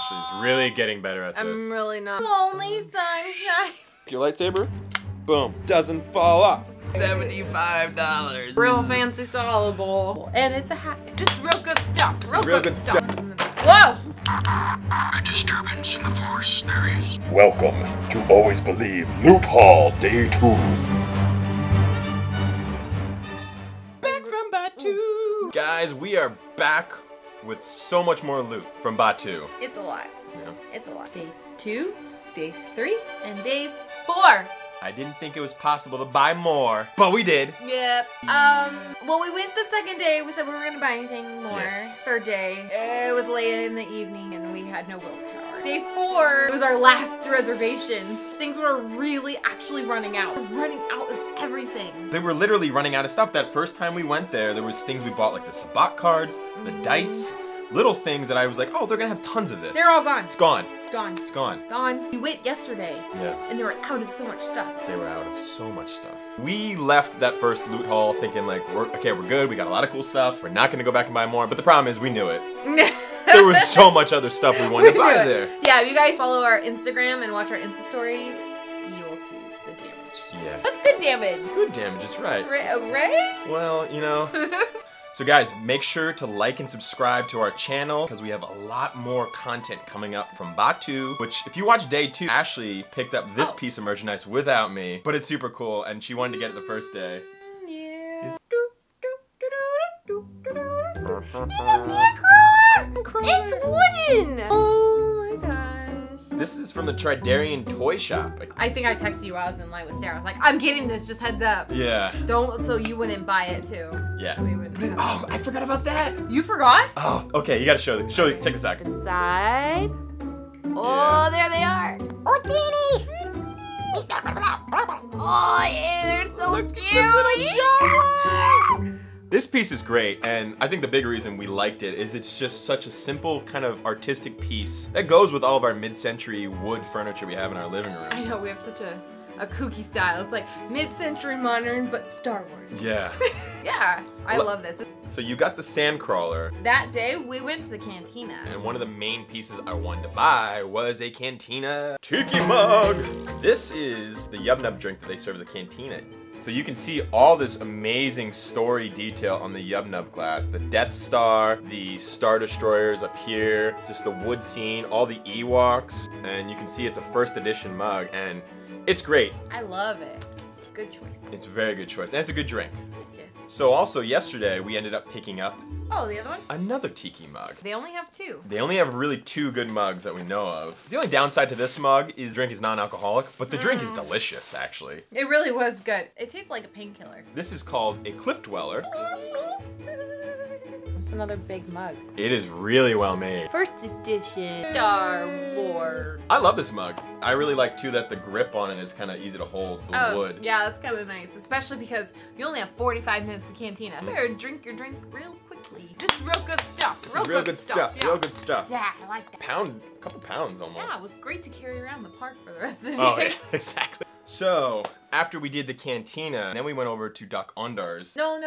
Ashley's really getting better at this. I'm really not. Only sunshine. Your lightsaber, boom, doesn't fall off. $75. Real fancy soluble. And it's a hat. Just real good stuff. Real good stuff. Whoa! Welcome to Always Believe Loot Haul Day 2. Back from Batuu. Guys, we are back with so much more loot from Batuu. It's a lot. Yeah. It's a lot. Day 2, Day 3, and Day 4. I didn't think it was possible to buy more, but we did. Yep. Well, we went the second day. We said we were gonna buy anything more. Yes. Third day, it was late in the evening and we had no willpower. Day 4 was our last reservations. Things were really actually running out. We're running out of everything. They were literally running out of stuff. That first time we went there was things we bought, like the sabacc cards, the dice, little things that I was like, oh, they're gonna have tons of this. They're all gone. It's gone. Gone. It's gone. Gone. We went yesterday. Yeah. And they were out of so much stuff. They were out of so much stuff. We left that first loot haul thinking like, we're good, we got a lot of cool stuff. We're not gonna go back and buy more, but the problem is we knew it. There was so much other stuff we wanted to buy there. Yeah, if you guys follow our Instagram and watch our Insta stories, you will see the damage. Yeah. That's good damage. Good damage, is right. Right? Well, you know. So guys, make sure to like and subscribe to our channel because we have a lot more content coming up from Batuu, which if you watch Day 2, Ashley picked up this piece of merchandise without me, but it's super cool and she wanted to get it the first day. Yeah. It's wooden! Oh my gosh. This is from the Tridarian toy shop. I think I texted you while I was in line with Sarah. I was like, I'm getting this, just heads up. Yeah. Don't, so you wouldn't buy it too. Yeah. We wouldn't. Oh, I forgot about that. You forgot? Oh, okay, you gotta show, check this out. Inside. Oh, there they are. Oh, teeny. Oh, yeah, they're so cute. This piece is great, and I think the big reason we liked it is it's just such a simple kind of artistic piece that goes with all of our mid-century wood furniture we have in our living room. I know, we have such a kooky style. It's like mid-century modern, but Star Wars. Yeah. Yeah, I love this. So you got the SandCrawler. That day, we went to the Cantina. And one of the main pieces I wanted to buy was a Cantina Tiki mug. This is the Nubb drink that they serve at the Cantina. So you can see all this amazing story detail on the Nubb glass. The Death Star, the Star Destroyers up here, just the wood scene, all the Ewoks. And you can see it's a first edition mug and it's great. I love it. Good choice. It's a very good choice and it's a good drink. Yes, yes. So also yesterday we ended up picking up Oh, the other one? another Tiki mug. They only have 2. They only have really 2 good mugs that we know of. The only downside to this mug is the drink is non-alcoholic, but the drink is delicious, actually. It really was good. It tastes like a painkiller. This is called a Cliff Dweller. It's another big mug. It is really well made. First edition. Star Wars. I love this mug. I really like, too, that the grip on it is kind of easy to hold the wood. Yeah, that's kind of nice, especially because you only have 45 minutes to Cantina. Better drink your drink real quickly. Just real good stuff. This is real good stuff. Yeah. Real good stuff. Yeah, I like that. A couple pounds almost. Yeah, it was great to carry around the park for the rest of the day. Oh, yeah, exactly. So, after we did the Cantina, then we went over to Doc Ondar's. No.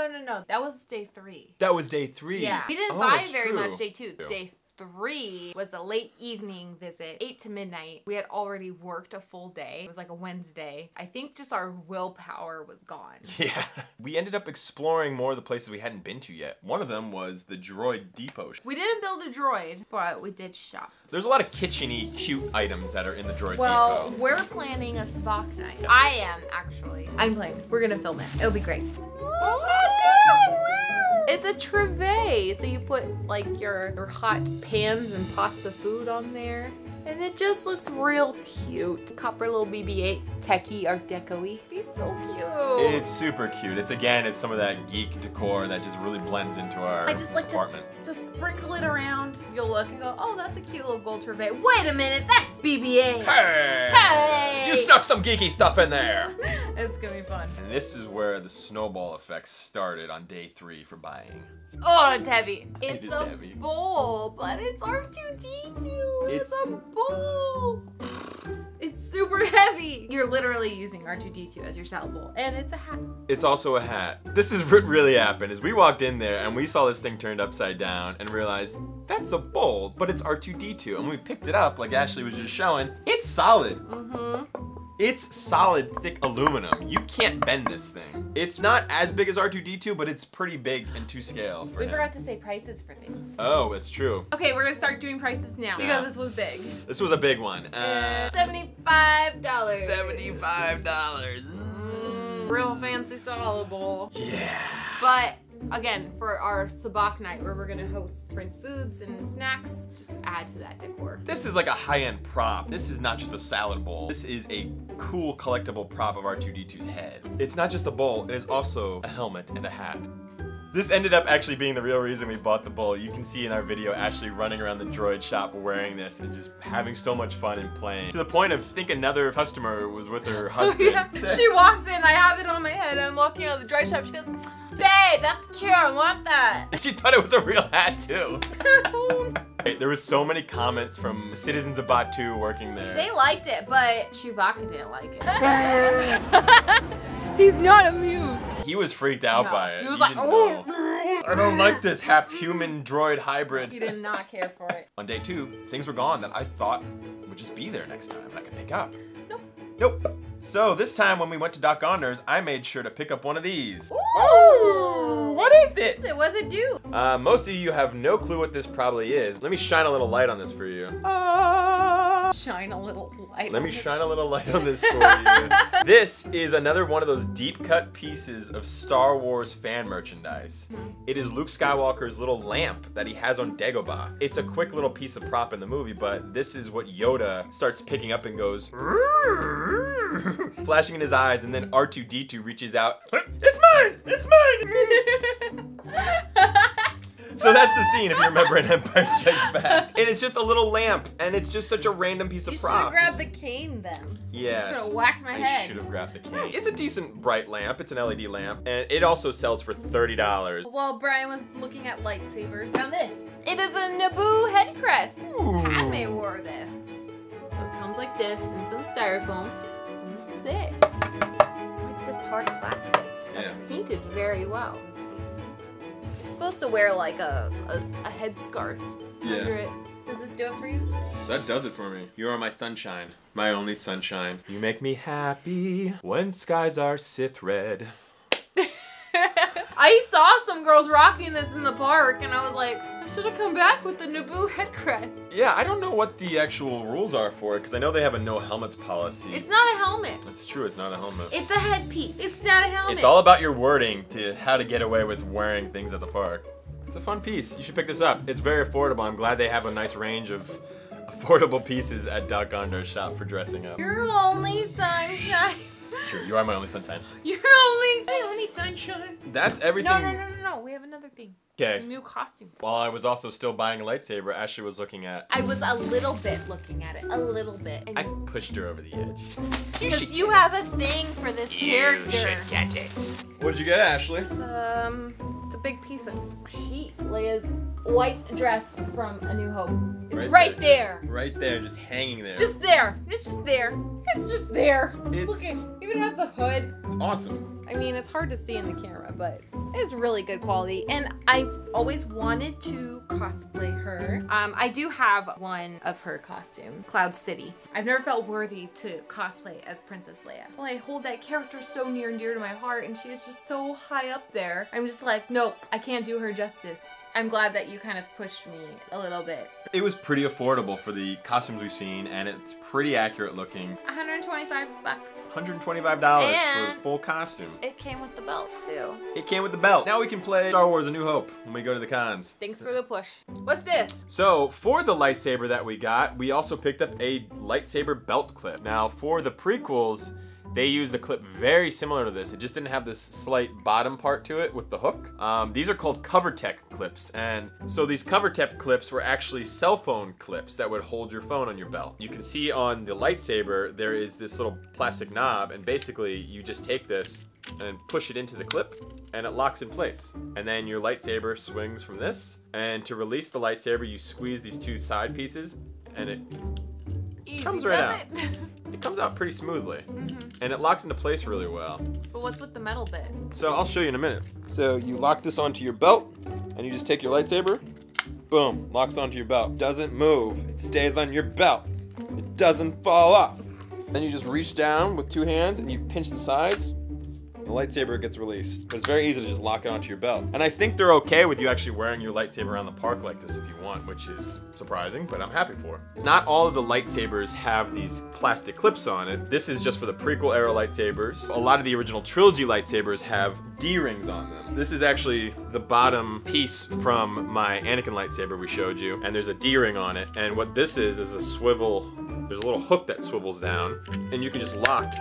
That was Day 3. That was Day 3. Yeah. We didn't buy that's very true. much Day 2. Day 3 was a late evening visit, 8 to midnight. We had already worked a full day. It was like a Wednesday. I think just our willpower was gone. Yeah. We ended up exploring more of the places we hadn't been to yet. One of them was the Droid Depot. We didn't build a droid, but we did shop. There's a lot of kitchen-y, cute items that are in the Droid Well, Depot. we're planning a sabacc night. Yes. I am, actually. I'm planning. We're gonna film it. It'll be great. It's a Trivet, so you put like your hot pans and pots of food on there. And it just looks real cute. Copper little BB-8, techie, art deco-y. He's so cute. It's super cute. It's some of that geek decor that just really blends into our I just like apartment. to sprinkle it around. You'll look and go, oh, that's a cute little gold Trivet. Wait a minute, that's BB-8. Hey! Hey! You snuck some geeky stuff in there! It's gonna be fun. And this is where the snowball effect started on Day 3 for buying. Oh, it's heavy. It's is a heavy. bowl, but it's R2-D2. It's a bowl. It's super heavy. You're literally using R2-D2 as your salad bowl, and it's a hat. It's also a hat. This is what really happened, is we walked in there and we saw this thing turned upside down and realized that's a bowl, but it's R2-D2. And when we picked it up, like Ashley was just showing, it's solid. It's solid, thick aluminum. You can't bend this thing. It's not as big as R2-D2, but it's pretty big and to scale for We him. forgot to say prices for things. Oh, it's true. Okay, we're gonna start doing prices now because this was big. This was a big one. $75. $75. Real fancy salad bowl. Yeah. But again, for our sabacc night where we're gonna host different foods and snacks, just add to that decor. This is like a high-end prop. This is not just a salad bowl. This is a cool collectible prop of R2-D2's head. It's not just a bowl, it is also a helmet and a hat. This ended up actually being the real reason we bought the bowl. You can see in our video Ashley running around the droid shop wearing this and just having so much fun and playing. To the point of, I think another customer was with her husband. Yeah. She walks in, I have it on my head, I'm walking out of the droid shop, she goes, babe, that's cute, I want that. And she thought it was a real hat too. There was so many comments from citizens of Batuu working there. They liked it, but Chewbacca didn't like it. He's not amused. He was freaked out by it. He was like, didn't know. I don't like this half-human droid hybrid. He did not care for it. On day 2, things were gone that I thought would just be there next time and I could pick up. Nope. Nope. So this time when we went to Doc Honors, I made sure to pick up one of these. Ooh! What is it? What does it do? Most of you have no clue what this probably is. Let me shine a little light on this for you. Shine a little light. Let me shine a little light on this for you. This is another one of those deep cut pieces of Star Wars fan merchandise. It is Luke Skywalker's little lamp that he has on Dagobah. It's a quick little piece of prop in the movie, but this is what Yoda starts picking up and goes, flashing in his eyes, and then R2-D2 reaches out. It's mine! It's mine! So that's the scene, if you remember, in Empire Strikes Back. And it's just a little lamp, and it's just such a random piece of props. You should have grabbed the cane then. Yes. You're gonna whack my head. I should have grabbed the cane. It's a decent bright lamp. It's an LED lamp, and it also sells for $30. While Brian was looking at lightsabers, found this. It is a Naboo head crest. Padme wore this. So it comes like this in some styrofoam. And this is it. It's like just hard plastic. It's painted very well. You're supposed to wear like a headscarf under it. Does this do it for you? That does it for me. You are my sunshine. My only sunshine. You make me happy when skies are Sith red. I saw some girls rocking this in the park and I was like, I should have come back with the Naboo head crest. Yeah, I don't know what the actual rules are for it because I know they have a no helmets policy. It's not a helmet. That's true, it's not a helmet. It's a headpiece. It's not a helmet. It's all about your wording to how to get away with wearing things at the park. It's a fun piece. You should pick this up. It's very affordable. I'm glad they have a nice range of affordable pieces at Doc Honors shop for dressing up. Your only sunshine. It's true. You are my only sunshine. Your only sunshine. That's everything. No. We have another thing. Okay. A new costume. While I was also still buying a lightsaber, Ashley was looking at. I was a little bit looking at it. A little bit. I pushed her over the edge. Because you have a thing for this character. You should get it. What did you get, Ashley? It's a big piece of sheet. Leia's white dress from A New Hope. It's Right right there. Right there, just hanging there. Just there. It's just there. It's just there. It's- Look, it even has the hood. It's awesome. I mean, it's hard to see in the camera, but it's really good quality. And I've always wanted to cosplay her. I do have one of her costume, Cloud City. I've never felt worthy to cosplay as Princess Leia. Well, I hold that character so near and dear to my heart, and she is just so high up there. I'm just like, nope, I can't do her justice. I'm glad that you kind of pushed me a little bit. It was pretty affordable for the costumes we've seen, and it's pretty accurate looking. $125. $125 And for a full costume. it came with the belt too. It came with the belt. Now we can play Star Wars A New Hope when we go to the cons. Thanks for the push. What's this? So, for the lightsaber that we got, we also picked up a lightsaber belt clip. Now, for the prequels, they used a clip very similar to this. It just didn't have this slight bottom part to it with the hook. These are called CoverTech clips. And so these CoverTech clips were actually cell phone clips that would hold your phone on your belt. You can see on the lightsaber, there is this little plastic knob, and basically you just take this and push it into the clip and it locks in place. And then your lightsaber swings from this. And to release the lightsaber, you squeeze these two side pieces and it easy, Comes right does out. it? It comes out pretty smoothly. Mm-hmm. And it locks into place really well. But what's with the metal bit? So I'll show you in a minute. So you lock this onto your belt, and you just take your lightsaber, boom, locks onto your belt. Doesn't move, it stays on your belt. It doesn't fall off. Then you just reach down with 2 hands and you pinch the sides. The lightsaber gets released. But it's very easy to just lock it onto your belt. And I think they're okay with you actually wearing your lightsaber around the park like this if you want, which is surprising, but I'm happy for it. Not all of the lightsabers have these plastic clips on it. This is just for the prequel era lightsabers. A lot of the original trilogy lightsabers have D-rings on them. This is actually the bottom piece from my Anakin lightsaber we showed you, and there's a D-ring on it. And what this is a swivel. There's a little hook that swivels down, and you can just lock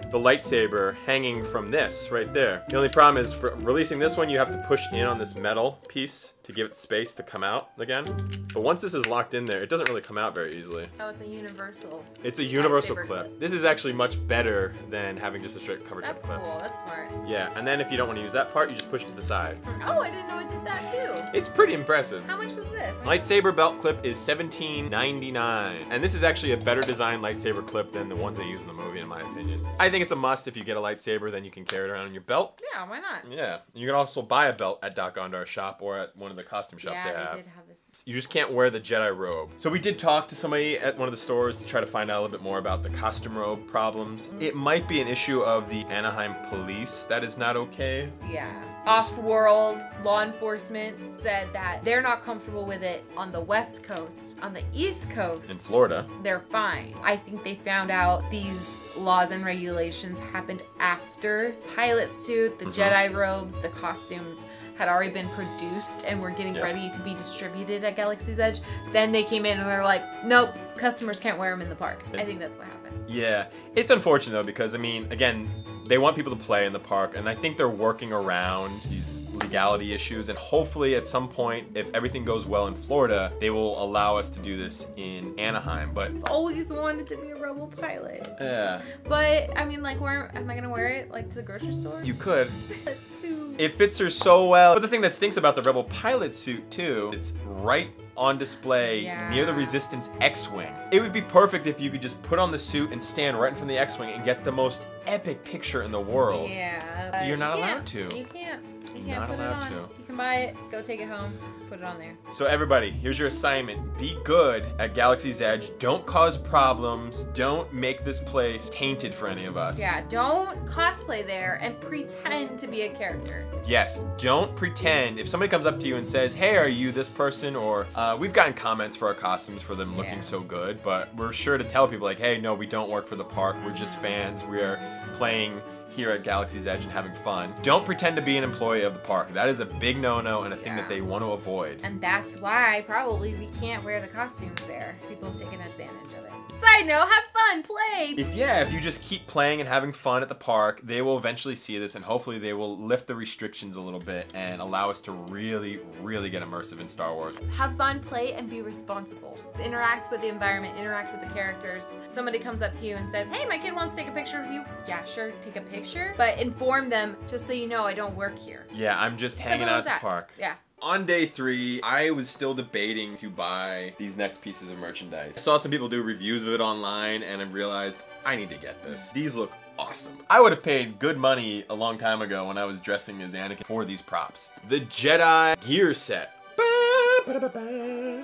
the lightsaber hanging from this right there. The only problem is for releasing this one, you have to push in on this metal piece to give it space to come out again. But once this is locked in there, it doesn't really come out very easily. Oh, it's a universal. It's a universal lightsaber clip. This is actually much better than having just a straight cover That's clip. cool. That's smart. Yeah, and then if you don't want to use that part, you just push it to the side. Oh, I didn't know it did that too. It's pretty impressive. How much was this? Lightsaber belt clip is $17.99. And this is actually a better designed lightsaber clip than the ones they use in the movie, in my opinion. I think it's a must. If you get a lightsaber, then you can carry it around in your belt. Yeah, why not? Yeah. You can also buy a belt at Doc Gondar's shop or at one of the costume shops they have. Did have this. You just can't wear the Jedi robe. So we did talk to somebody at one of the stores to try to find out a little bit more about the costume robe problems. It might be an issue of the Anaheim police that is not okay. Yeah. Off-world law enforcement said that they're not comfortable with it on the West Coast. On the East Coast, In Florida. they're fine. I think they found out these laws and regulations happened after pilot suit, the Jedi robes, the costumes had already been produced and were getting ready to be distributed at Galaxy's Edge. Then they came in and they're like, nope, customers can't wear them in the park. I think that's what happened. Yeah. It's unfortunate though because, I mean, again, they want people to play in the park, and I think they're working around these legality issues, and hopefully at some point, if everything goes well in Florida, they will allow us to do this in Anaheim, but... I've always wanted to be a Rebel pilot. Yeah. But, I mean, like, where am I gonna wear it? Like, to the grocery store? You could. That suit. It fits her so well. But the thing that stinks about the Rebel pilot suit, too, it's right on display near the Resistance X-Wing. It would be perfect if you could just put on the suit and stand right in front of the X-Wing and get the most epic picture in the world. Yeah. You're not allowed to. You can't. You You're can't not put it allowed on. to. You can buy it, go take it home, put it on there. So everybody, here's your assignment. Be good at Galaxy's Edge. Don't cause problems. Don't make this place tainted for any of us. Yeah, don't cosplay there and pretend to be a character. Yes, don't pretend. If somebody comes up to you and says, hey, are you this person? Or we've gotten comments for our costumes for them looking so good, but we're sure to tell people like, hey, no, we don't work for the park. We're just fans. We are playing here at Galaxy's Edge and having fun. Don't pretend to be an employee of the park. That is a big no-no and a thing that they want to avoid. And that's why probably we can't wear the costumes there. People have taken advantage of it. Side note, have fun, play! If you just keep playing and having fun at the park, they will eventually see this and hopefully they will lift the restrictions a little bit and allow us to really, really get immersive in Star Wars. Have fun, play, and be responsible. Interact with the environment, interact with the characters. Somebody comes up to you and says, hey, my kid wants to take a picture with you. Yeah, sure, take a picture. But inform them, just so you know, I don't work here. Yeah, I'm just hanging out at the park. Yeah. On day 3, I was still debating to buy these next pieces of merchandise. I saw some people do reviews of it online and I realized I need to get this. These look awesome. I would have paid good money a long time ago when I was dressing as Anakin for these props. The JEDI Gear Set.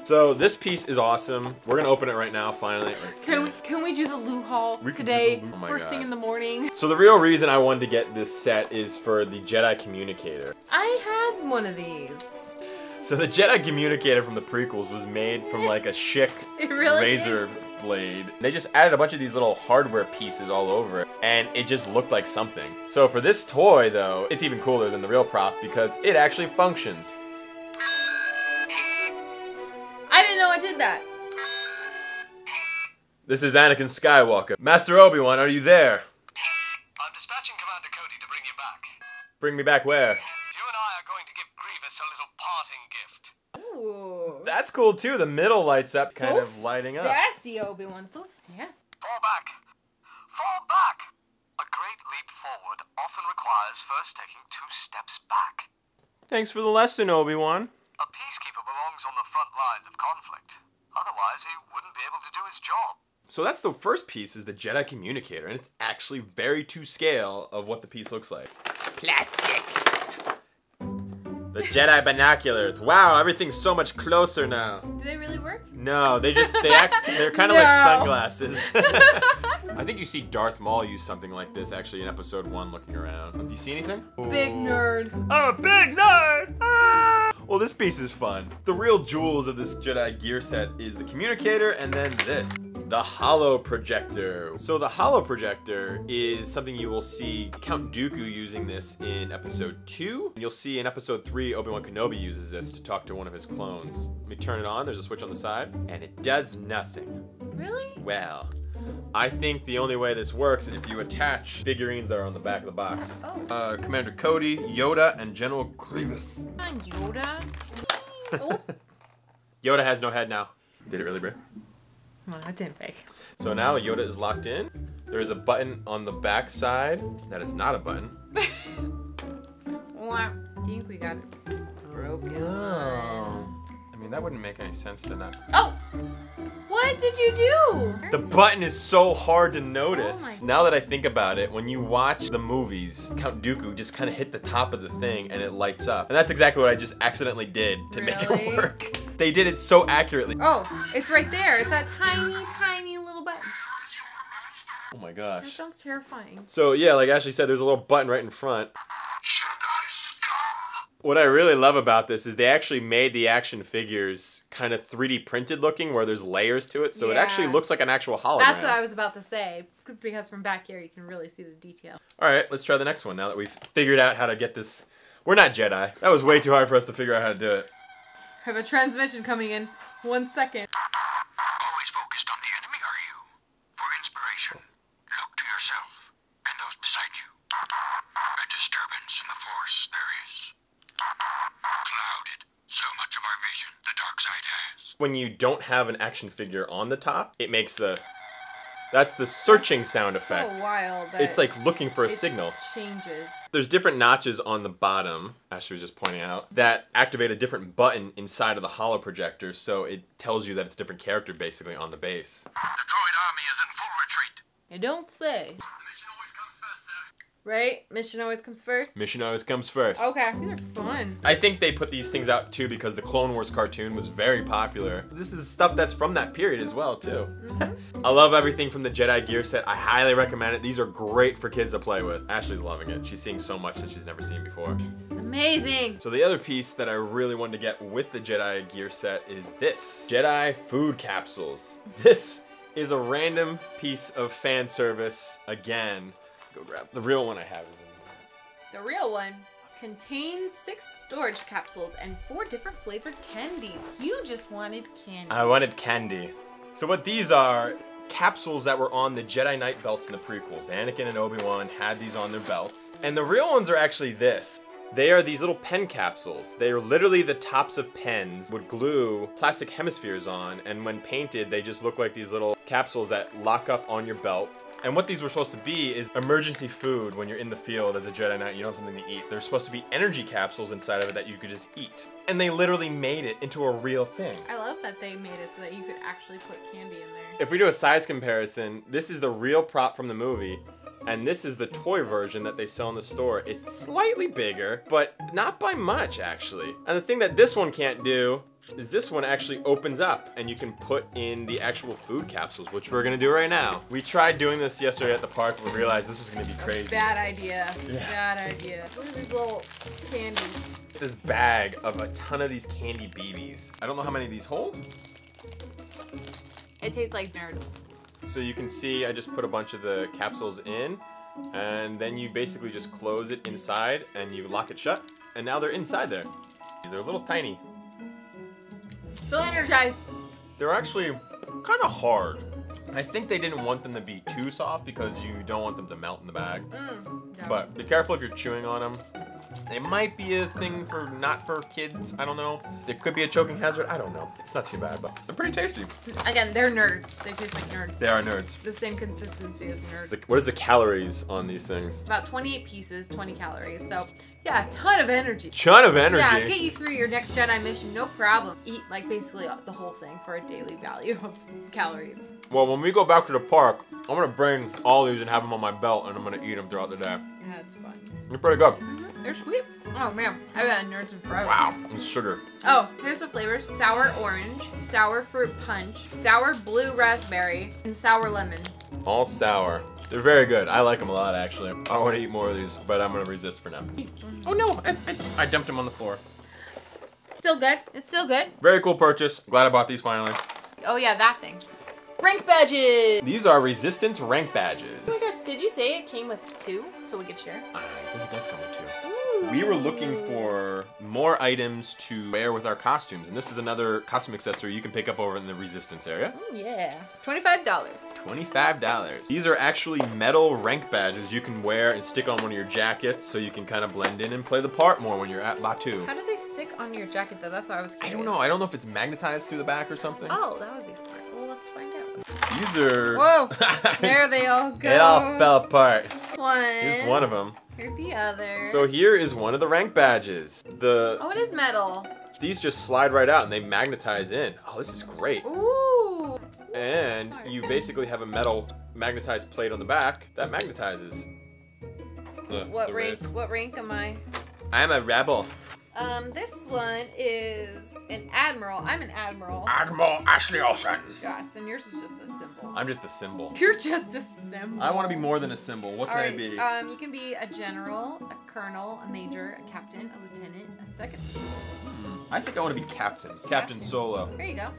So this piece is awesome. We're gonna open it right now, finally. Can we do the Lou Haul today, first thing in the morning? So the real reason I wanted to get this set is for the JEDI Communicator. I had one of these. So the JEDI Communicator from the prequels was made from like a chic razor blade. They just added a bunch of these little hardware pieces all over it, and it just looked like something. So for this toy though, it's even cooler than the real prop because it actually functions. I didn't know I did that. This is Anakin Skywalker. Master Obi-Wan, are you there? I'm dispatching Commander Cody to bring you back. Bring me back where? You and I are going to give Grievous a little parting gift. Ooh. That's cool too. The middle lights up, kind of lighting up. Sassy, Obi-Wan. So sassy. Fall back. Fall back. A great leap forward often requires first taking 2 steps back. Thanks for the lesson, Obi-Wan. A peacekeeper belongs on the front lines of conflict. Otherwise, he wouldn't be able to do his job. So that's the first piece, is the Jedi Communicator, and it's actually very to scale of what the piece looks like. Plastic. The Jedi binoculars. Wow, everything's so much closer now. Do they really work? No, they're kind of like sunglasses. I think you see Darth Maul use something like this actually in episode 1 looking around. Do you see anything? Big nerd. Oh, big nerd! Ah! Well, this piece is fun. The real jewels of this Jedi gear set is the communicator and then this. The Holo Projector. So the Holo Projector is something you will see Count Dooku using this in episode 2. You'll see in episode 3, Obi-Wan Kenobi uses this to talk to one of his clones. Let me turn it on, there's a switch on the side, and it does nothing. Really? Well, I think the only way this works is if you attach figurines that are on the back of the box. Oh. Commander Cody, Yoda, and General Grievous. Come on, Yoda. Oh. Yoda has no head now. Did it really break? No, that didn't break. So now Yoda is locked in. There is a button on the back side. That is not a button. Wow. I think we got it broken. Oh. I mean, that wouldn't make any sense to not. Oh! What did you do? The button is so hard to notice. Oh my. Now that I think about it, when you watch the movies, Count Dooku just kind of hit the top of the thing and it lights up. And that's exactly what I just accidentally did to make Really? it work. They did it so accurately. Oh, it's right there. It's that tiny, tiny little button. Oh my That gosh. sounds terrifying. So yeah, like Ashley said, there's a little button right in front. What I really love about this is they actually made the action figures kind of 3D printed looking, where there's layers to it, so it actually Yeah. looks like an actual hologram. That's what I was about to say. Because from back here, you can really see the detail. All right, let's try the next one now that we've figured out how to get this. We're not Jedi. That was way too hard for us to figure out how to do it. I have a transmission coming in. 1 second. Always focused on the enemy, are you? For inspiration, look to yourself and those beside you. A disturbance in the Force there is. Clouded so much of our vision the dark side has. When you don't have an action figure on the top, it makes the... That's the searching sound effect. So wild. That It's like looking for a it signal. changes. There's different notches on the bottom, Ashley was just pointing out, that activate a different button inside of the Holo Projector, so it tells you that it's a different character basically on the base. The droid army is in full retreat. You don't say. Mission always comes first, sir. Right? Mission always comes first? Mission always comes first. Okay. These are fun. I think they put these things out too because the Clone Wars cartoon was very popular. This is stuff that's from that period as well too. I love everything from the Jedi Gear Set. I highly recommend it. These are great for kids to play with. Ashley's loving it. She's seeing so much that she's never seen before. Amazing. So the other piece that I really wanted to get with the Jedi Gear Set is this. Jedi Food Capsules. This is a random piece of fan service again. Go grab the real one I have is in there. The real one contains 6 storage capsules and 4 different flavored candies. You just wanted candy. I wanted candy. So what these are, capsules that were on the Jedi Knight belts in the prequels. Anakin and Obi-Wan had these on their belts. And the real ones are actually this. They are these little pen capsules. They are literally the tops of pens, would glue plastic hemispheres on, and when painted, they just look like these little capsules that lock up on your belt. And what these were supposed to be is emergency food when you're in the field as a Jedi Knight and you don't have something to eat. They're supposed to be energy capsules inside of it that you could just eat. And they literally made it into a real thing. I love that they made it so that you could actually put candy in there. If we do a size comparison, this is the real prop from the movie, and this is the toy version that they sell in the store. It's slightly bigger, but not by much, actually. And the thing that this one can't do is this one actually opens up, and you can put in the actual food capsules, which we're gonna do right now. We tried doing this yesterday at the park, but we realized this was gonna be crazy. Bad idea. Yeah. Bad idea. Look at these little candies. This bag of a ton of these candy BBs. I don't know how many of these hold. It tastes like nerds. So you can see I just put a bunch of the capsules in, and then you basically just close it inside and you lock it shut, and now they're inside there. These are a little tiny. So energized. They're actually kind of hard. I think they didn't want them to be too soft because you don't want them to melt in the bag. Yeah. But be careful if you're chewing on them. It might be a thing for not for kids. I don't know. There could be a choking hazard. I don't know. It's not too bad, but they're pretty tasty. Again, they're nerds. They taste like nerds. They are nerds. The same consistency as nerds. What is the calories on these things? About 28 pieces, 20 calories. So, yeah, a ton of energy. Ton of energy. Yeah, get you through your next Jedi mission, no problem. Eat, like, basically the whole thing for a daily value of calories. Well, when we go back to the park, I'm going to bring all these and have them on my belt, and I'm going to eat them throughout the day. Yeah, it's fun. They're pretty good. They're sweet. Oh, man. I haven't had nerds in forever. Wow. And sugar. Oh, here's the flavors. Sour orange, sour fruit punch, sour blue raspberry, and sour lemon. All sour. They're very good. I like them a lot, actually. I want to eat more of these, but I'm going to resist for now. Oh, no. I dumped them on the floor. Still good. It's still good. Very cool purchase. Glad I bought these finally. Oh, yeah, that thing. Rank badges! These are Resistance rank badges. Oh my gosh, did you say it came with 2 so we could share? I think it does come with 2. Ooh. We were looking for more items to wear with our costumes, and this is another costume accessory you can pick up over in the Resistance area. Ooh, yeah. $25. $25. These are actually metal rank badges you can wear and stick on one of your jackets so you can kind of blend in and play the part more when you're at Batuu. How do they stick on your jacket though? That's what I was curious. I don't know. I don't know if it's magnetized through the back or something. Oh, that would be smart. Well, let's find out. These are... Whoa! There they all go. They all fell apart. One. Here's one of them. Here's the other. So here is one of the rank badges. Oh, it is metal. These just slide right out and they magnetize in. Oh, this is great. Ooh. And you basically have a metal magnetized plate on the back that magnetizes. What rank am I? I'm a rebel. This one is an admiral. I'm an admiral. Admiral Ashley Olsen. Gosh, and yours is just a symbol. I'm just a symbol. You're just a symbol. I want to be more than a symbol. What can I be? You can be a general, a colonel, a major, a captain, a lieutenant, a second. I think I want to be captain. Captain Solo. There you go.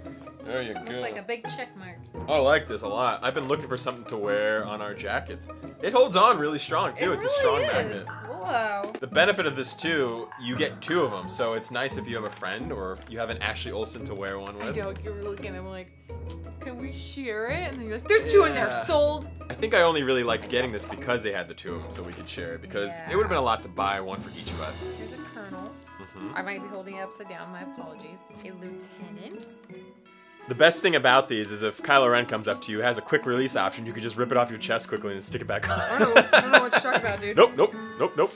There you Looks go. like a big check mark. Oh, I like this a lot. I've been looking for something to wear on our jackets. It holds on really strong too. It's a strong magnet. Whoa. The benefit of this too, you get 2 of them, so it's nice if you have a friend or you have an Ashley Olsen to wear one with. I know, you were looking at them like, can we share it? And then you're like, there's 2 in there, sold. I think I only really liked getting this because they had the 2 of them so we could share it, because it would have been a lot to buy one for each of us. Here's a colonel. I might be holding it upside down, my apologies. A lieutenant. The best thing about these is if Kylo Ren comes up to you, has a quick release option, you could just rip it off your chest quickly and stick it back on. I don't know what you're talking about, dude. Nope.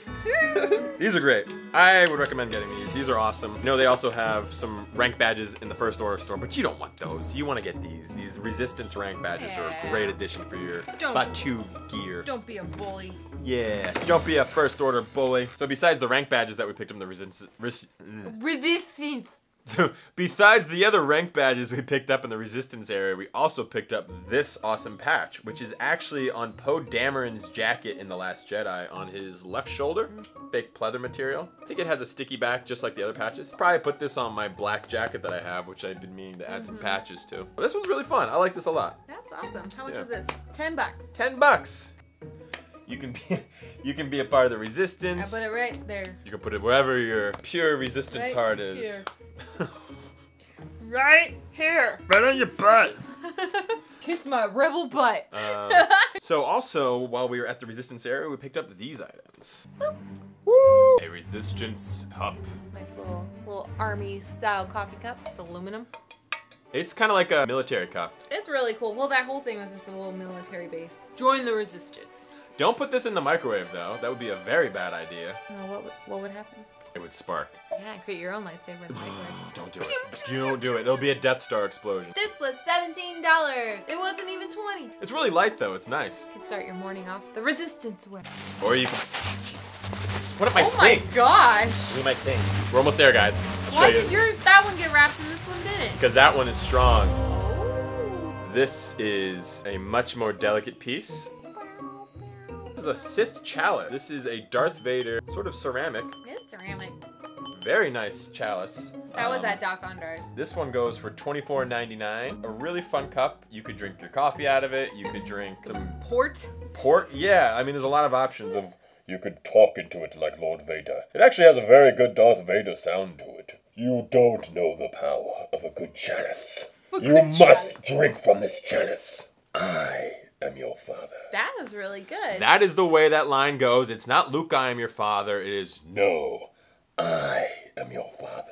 These are great. I would recommend getting these. These are awesome. You know, they also have some rank badges in the First Order store, but you don't want those. You want to get these. These Resistance rank badges are a great addition for your Batuu gear. Don't be a bully. Yeah, don't be a First Order bully. So besides the rank badges that we picked up in the Resistance. Besides the other rank badges we picked up in the Resistance area, we also picked up this awesome patch, which is actually on Poe Dameron's jacket in The Last Jedi on his left shoulder. Fake pleather material. I think it has a sticky back just like the other patches. Probably put this on my black jacket that I have, which I've been meaning to add some patches to. But this one's really fun. I like this a lot. That's awesome. How much was this? $10. $10. You can be a part of the Resistance. I put it right there. You can put it wherever your pure Resistance heart is. Here. Right here. Right on your butt. Kiss my rebel butt. So also, while we were at the Resistance area, we picked up these items. Woo! A Resistance cup. Nice little army style coffee cup. It's aluminum. It's kind of like a military cup. It's really cool. Well, that whole thing was just a little military base. Join the Resistance. Don't put this in the microwave though. That would be a very bad idea. Oh, what would happen? It would spark. Yeah, create your own lightsaber in the microwave. Don't do it. Don't do it. It'll be a Death Star explosion. This was $17. It wasn't even $20. It's really light though. It's nice. You could start your morning off the Resistance way. Or you can just put up my Oh thing. my gosh. Do my thing. We're almost there, guys. Why did that one get wrapped and this one didn't? Because that one is strong. Oh. This is a much more delicate piece. This is a Sith Chalice. This is a Darth Vader sort of ceramic. It's ceramic. Very nice chalice. That was at Doc Ondar's. This one goes for $24.99. A really fun cup. You could drink your coffee out of it. You could drink some Port. port. Yeah, I mean, there's a lot of options of. You could talk into it like Lord Vader. It actually has a very good Darth Vader sound to it. You don't know the power of a good chalice. You must drink from this chalice. I am your father. That was really good. That is the way that line goes. It's not Luke, I am your father. It is, No, I am your father.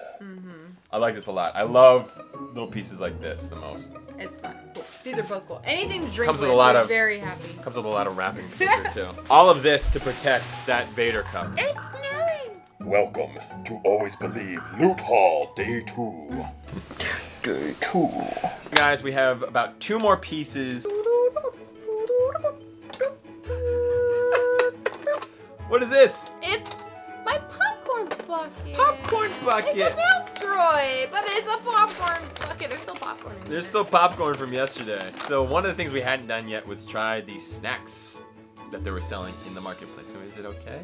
I like this a lot. I love little pieces like this the most. It's fun. Cool. These are both cool. Anything to drink Comes with with, a lot I'm of- very happy. Comes with a lot of wrapping paper too. All of this to protect that Vader cup. It's snowing. Welcome to Always Believe Loot Haul Day 2. Day 2. Guys, we have about 2 more pieces. What is this? It's my popcorn bucket. Popcorn bucket. It's a mouse droid, but it's a popcorn bucket. There's still popcorn in there. There's still popcorn from yesterday. So one of the things we hadn't done yet was try these snacks that they were selling in the marketplace. So is it okay?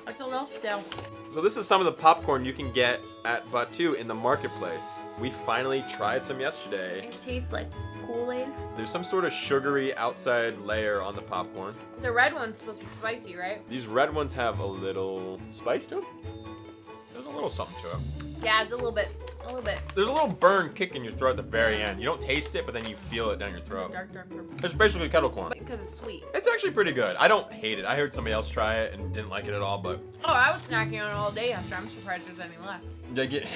I still know still. So this is some of the popcorn you can get at Batuu in the marketplace. We finally tried some yesterday. It tastes like Kool-Aid. There's some sort of sugary outside layer on the popcorn. The red one's supposed to be spicy, right? These red ones have a little spice to them. There's a little something to them. Yeah, it's a little bit. There's a little burn kick in your throat at the very end. You don't taste it, but then you feel it down your throat. Dark purple. It's basically kettle corn. Because it's sweet. It's actually pretty good. I don't hate it. I heard somebody else try it and didn't like it at all, but Oh, I was snacking on it all day yesterday. I'm surprised there's any left. they get.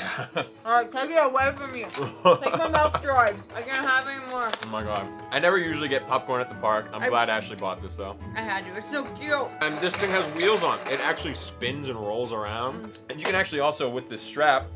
Alright, take it away from me. Take my mouth droid. I can't have any more. Oh my god. I never usually get popcorn at the park. I'm glad Ashley bought this though. I had to. It's so cute. And this thing has wheels on it. It actually spins and rolls around. And you can actually also, with this strap,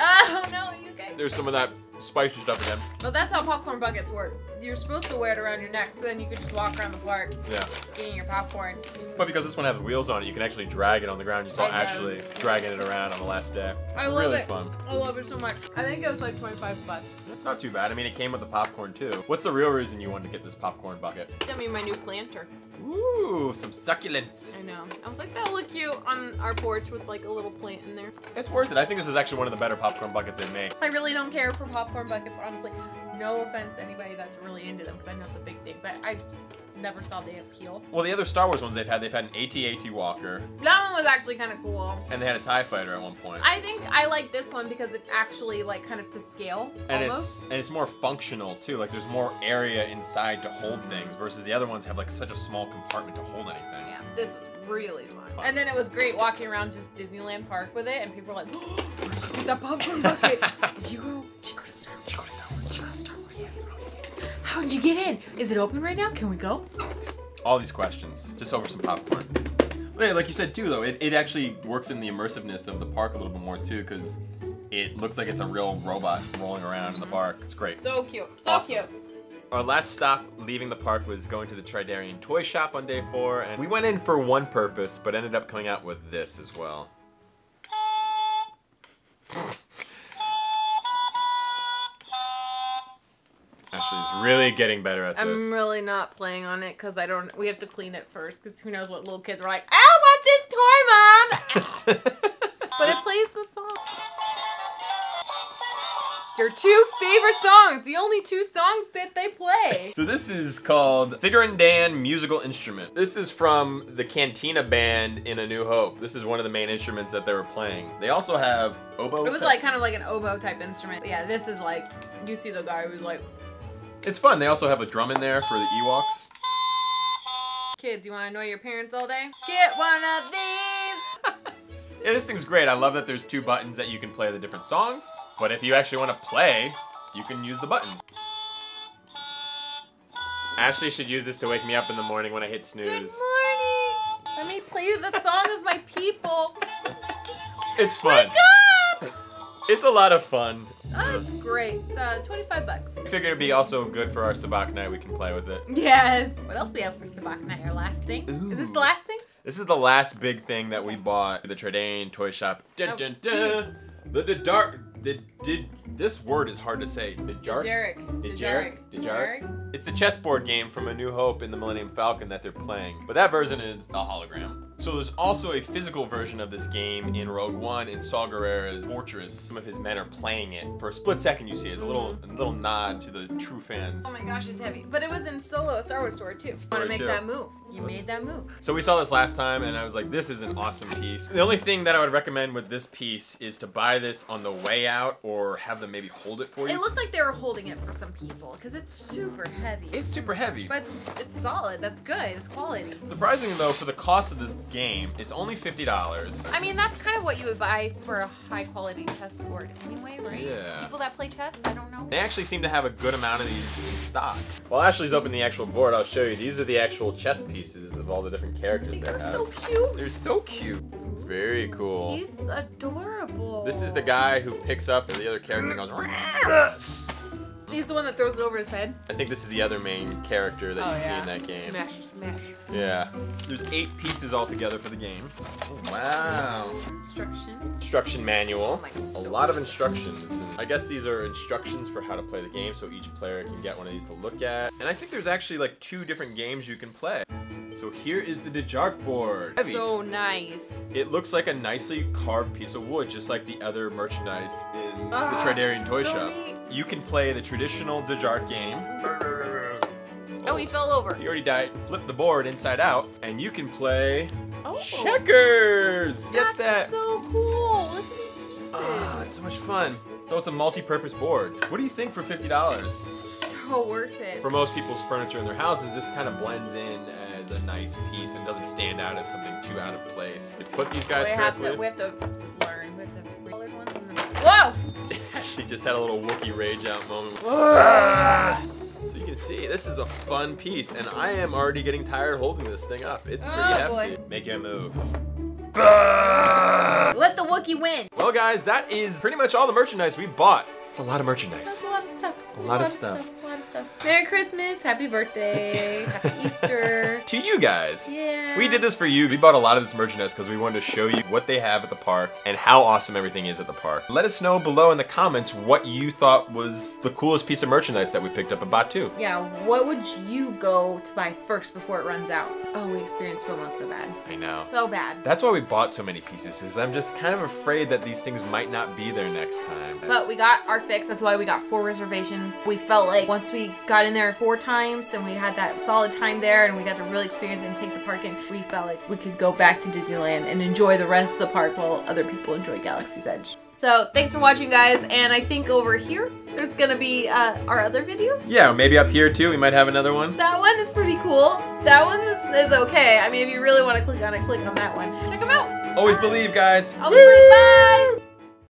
Oh no, you guys. there's some of that spicy stuff again. But that's how popcorn buckets work. You're supposed to wear it around your neck so then you can just walk around the park Yeah. eating your popcorn. But because this one has wheels on it, you can actually drag it on the ground. You saw I know. Ashley dragging it around on the last day. I love really it. fun. I love it so much. I think it was like 25 bucks. It's not too bad. I mean, it came with the popcorn too. What's the real reason you wanted to get this popcorn bucket? I mean, my new planter. Ooh, some succulents. I know. I was like, that'll look cute on our porch with like a little plant in there. It's worth it. I think this is actually one of the better popcorn buckets they make. I really don't care for popcorn buckets, honestly. No offense to anybody that's really into them, because I know it's a big thing, but I just never saw the appeal. Well, the other Star Wars ones they've had an AT-AT Walker, That one was actually kind of cool. and they had a TIE Fighter at one point. I think I like this one because it's actually like kind of to scale, And almost. it's more functional too. Like there's more area inside to hold things versus the other ones have like such a small compartment to hold anything. Yeah, this was really fun. And then it was great walking around just Disneyland Park with it, and people were like, oh, where'd you get that popcorn bucket? Did you go? Did you go to Star Wars? Did you go to Star Wars? Did you go to Star Wars? Yes. How did you get in? Is it open right now? Can we go? All these questions just over some popcorn. Yeah, like you said too, though, it actually works in the immersiveness of the park a little bit more too, because it looks like it's a real robot rolling around in the park. It's great. So cute. So Awesome. cute. Our last stop leaving the park was going to the Tridarian toy shop on day 4, and we went in for one purpose, but ended up coming out with this as well. Ashley's really getting better at this. I'm really not playing on it because we have to clean it first because who knows what little kids are like, I want this toy, Mom! But it plays the song. Your 2 favorite songs, the only 2 songs that they play. So this is called Figrin D'an Musical Instrument. This is from the Cantina band in A New Hope. This is one of the main instruments that they were playing. They also have oboe. It was like kind of like an oboe type instrument. But yeah, this is like, you see the guy who's like, It's fun. They also have a drum in there for the Ewoks. kids, you want to annoy your parents all day? Get one of these! Yeah, this thing's great. I love that there's 2 buttons that you can play the different songs. But if you actually want to play, you can use the buttons. Ashley should use this to wake me up in the morning when I hit Good snooze. morning! Let me play you the song with my people. It's fun. Wake up! It's a lot of fun. Oh, it's great. 25 bucks. I figured it'd be also good for our sabacc night. We can play with it. Yes. What else we have for Sabacc Night? Our last thing? Ooh. Is this the last thing? This is the last big thing that we bought at the Tridarian toy shop. Dun, dun, dun. This word is hard to say. Djarik. It's the chessboard game from A New Hope in the Millennium Falcon that they're playing. But that version is a hologram. So there's also a physical version of this game in Rogue One in Saw Gerrera's fortress. Some of his men are playing it. For a split second you see it. It's a little nod to the true fans. Oh my gosh, it's heavy. But it was in Solo, Star Wars Story too. Want to make that move. You made that move. So we saw this last time and I was like, this is an awesome piece. The only thing that I would recommend with this piece is to buy this on the way out or have them maybe hold it for you. It looked like they were holding it for some people because it's super heavy. It's super heavy. But it's solid. That's good. It's quality. Surprisingly though, for the cost of this game, it's only $50. I mean, that's kind of what you would buy for a high quality chessboard anyway, right? Yeah. People that play chess, I don't know. They actually seem to have a good amount of these in stock. While Ashley's opened the actual board, I'll show you. These are the actual chess pieces of all the different characters they have. They're so cute. They're so cute. Very cool. He's adorable. This is the guy who picks up the other character and goes, "Rah!" He's the one that throws it over his head. I think this is the other main character that you see in that game. Smash, smash. Yeah. There's 8 pieces altogether for the game. Oh, wow. Instructions. Instruction manual. Oh my, A so lot of instructions. And I guess these are instructions for how to play the game, so each player can get one of these to look at. And I think there's actually like 2 different games you can play. So here is the Djarik board. Heavy. So nice. It looks like a nicely carved piece of wood, just like the other merchandise in the Tridarian toy shop. Neat. You can play the traditional Djarik game. Oh, he fell over. He already died. Flip the board inside out, and you can play Oh. checkers. Get That's that? so cool. Look at these pieces. Oh, that's so much fun. So it's a multi-purpose board. What do you think for $50? So worth it. For most people's furniture in their houses, this kind of blends in as a nice piece and doesn't stand out as something too out of place. You put these guys we have to learn. We have to colored ones in the. Whoa! Ashley just had a little Wookiee rage out moment. So you can see, this is a fun piece, and I am already getting tired holding this thing up. It's pretty hefty. Boy. Make it move. Let the Wookiee win. Well, guys, that is pretty much all the merchandise we bought. It's a lot of merchandise. That's a lot of stuff. A lot of stuff. A lot of stuff. Merry Christmas, Happy Birthday, Happy Easter. To you guys. Yeah. We did this for you. We bought a lot of this merchandise because we wanted to show you what they have at the park and how awesome everything is at the park. Let us know below in the comments what you thought was the coolest piece of merchandise that we picked up at Batuu. Yeah, what would you go to buy first before it runs out? Oh, we experienced FOMO so bad. I know. So bad. That's why we bought so many pieces, is I'm just kind of afraid that these things might not be there next time. But we got our fix. That's why we got 4 reservations. We felt like once we got in there 4 times and we had that solid time there and we got to really experience it and take the park in, we felt like we could go back to Disneyland and enjoy the rest of the park while other people enjoy Galaxy's Edge. So thanks for watching, guys, and I think over here there's gonna be our other videos. Yeah, maybe up here too, we might have another one. That one is pretty cool. That one is okay. I mean, if you really want to click on it, click on that one. Check them out. Always believe, guys. Always believe. Bye.